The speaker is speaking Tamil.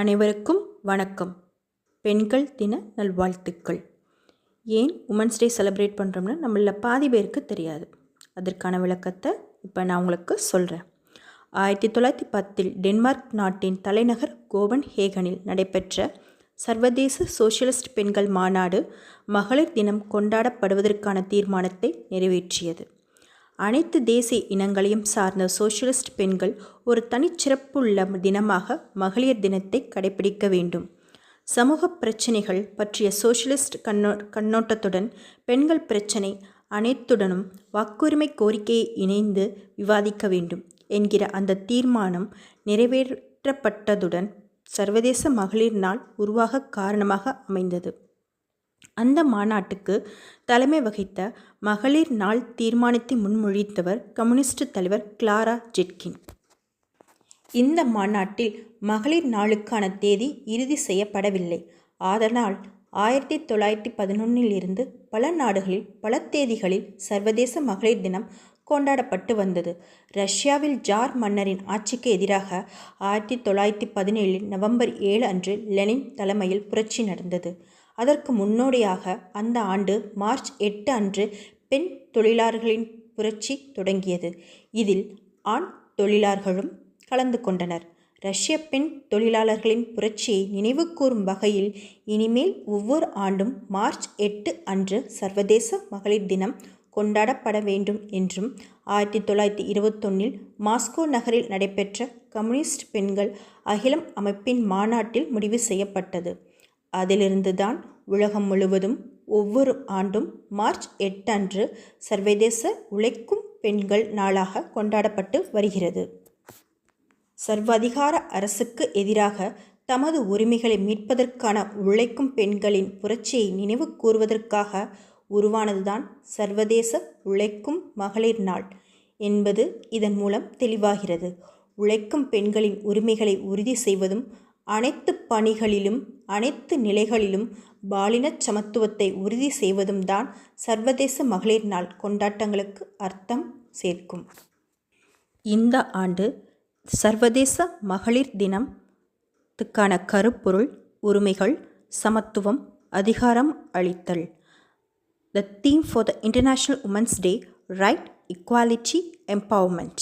அனைவருக்கும் வணக்கம். பெண்கள் தின நல்வாழ்த்துக்கள். ஏன் உமன்ஸ் டே செலிப்ரேட் பண்ணுறோம்னு நம்மள பாதி பேருக்கு தெரியாது. அதற்கான விளக்கத்தை இப்போ நான் உங்களுக்கு சொல்கிறேன். 1910 டென்மார்க் நாட்டின் தலைநகர் கோபன்ஹேகனில் நடைபெற்ற சர்வதேச சோஷலிஸ்ட் பெண்கள் மாநாடு மகளிர் தினம் கொண்டாடப்படுவதற்கான தீர்மானத்தை நிறைவேற்றியது. அனைத்து தேசிய இனங்களையும் சார்ந்த சோஷலிஸ்ட் பெண்கள் ஒரு தனிச்சிறப்புள்ள தினமாக மகளிர் தினத்தை கடைபிடிக்க வேண்டும். சமூக பிரச்சினைகள் பற்றிய சோஷலிஸ்ட் கண்ணோட்டத்துடன் பெண்கள் பிரச்சினை அனைத்துடனும் வாக்குரிமை கோரிக்கையை இணைந்து விவாதிக்க வேண்டும் என்கிற அந்த தீர்மானம் நிறைவேற்றப்பட்டதுடன் சர்வதேச மகளிர் நாள் உருவாக காரணமாக அமைந்தது. அந்த மாநாட்டுக்கு தலைமை வகித்த மகளிர் நாள் தீர்மானத்தை முன்மொழிந்தவர் கம்யூனிஸ்ட் தலைவர் கிளாரா ஜெட்கின். இந்த மாநாட்டில் மகளிர் நாளுக்கான தேதி இறுதி செய்யப்படவில்லை. அதனால் 1911 இருந்து பல நாடுகளில் பல தேதிகளில் சர்வதேச மகளிர் தினம் கொண்டாடப்பட்டு வந்தது. ரஷ்யாவில் ஜார் மன்னரின் ஆட்சிக்கு எதிராக 1917 நவம்பர் 7 அன்று லெனின் தலைமையில் புரட்சி நடந்தது. அதற்கு முன்னோடியாக அந்த ஆண்டு மார்ச் 8 அன்று பெண் தொழிலாளர்களின் புரட்சி தொடங்கியது. இதில் ஆண் தொழிலாளர்களும் கலந்து கொண்டனர். ரஷ்ய பெண் தொழிலாளர்களின் புரட்சியை நினைவு கூறும் வகையில் இனிமேல் ஒவ்வொரு ஆண்டும் மார்ச் 8 அன்று சர்வதேச மகளிர் தினம் கொண்டாடப்பட வேண்டும் என்றும் 1921 மாஸ்கோ நகரில் நடைபெற்ற கம்யூனிஸ்ட் பெண்கள் அகிலம் அமைப்பின் மாநாட்டில் முடிவு செய்யப்பட்டது. அதிலிருந்து தான் உலகம் முழுவதும் ஒவ்வொரு ஆண்டும் மார்ச் 8 அன்று சர்வதேச உழைக்கும் பெண்கள் நாளாக கொண்டாடப்பட்டு வருகிறது. சர்வாதிகார அரசுக்கு எதிராக தமது உரிமைகளை மீட்பதற்கான உழைக்கும் பெண்களின் புரட்சியை நினைவு கூறுவதற்காக உருவானதுதான் சர்வதேச உழைக்கும் மகளிர் நாள் என்பது இதன் மூலம் தெளிவாகிறது. உழைக்கும் பெண்களின் உரிமைகளை உறுதி செய்வதும் அனைத்து பணிகளிலும் அனைத்து நிலைகளிலும் பாலின சமத்துவத்தை உறுதி செய்வதும் தான் சர்வதேச மகளிர் நாள் கொண்டாட்டங்களுக்கு அர்த்தம் சேர்க்கும். இந்த ஆண்டு சர்வதேச மகளிர் தினத்துக்கான கருப்பொருள் உரிமைகள், சமத்துவம், அதிகாரம் அளித்தல். The theme for the International Women's Day: Right, Equality, Empowerment.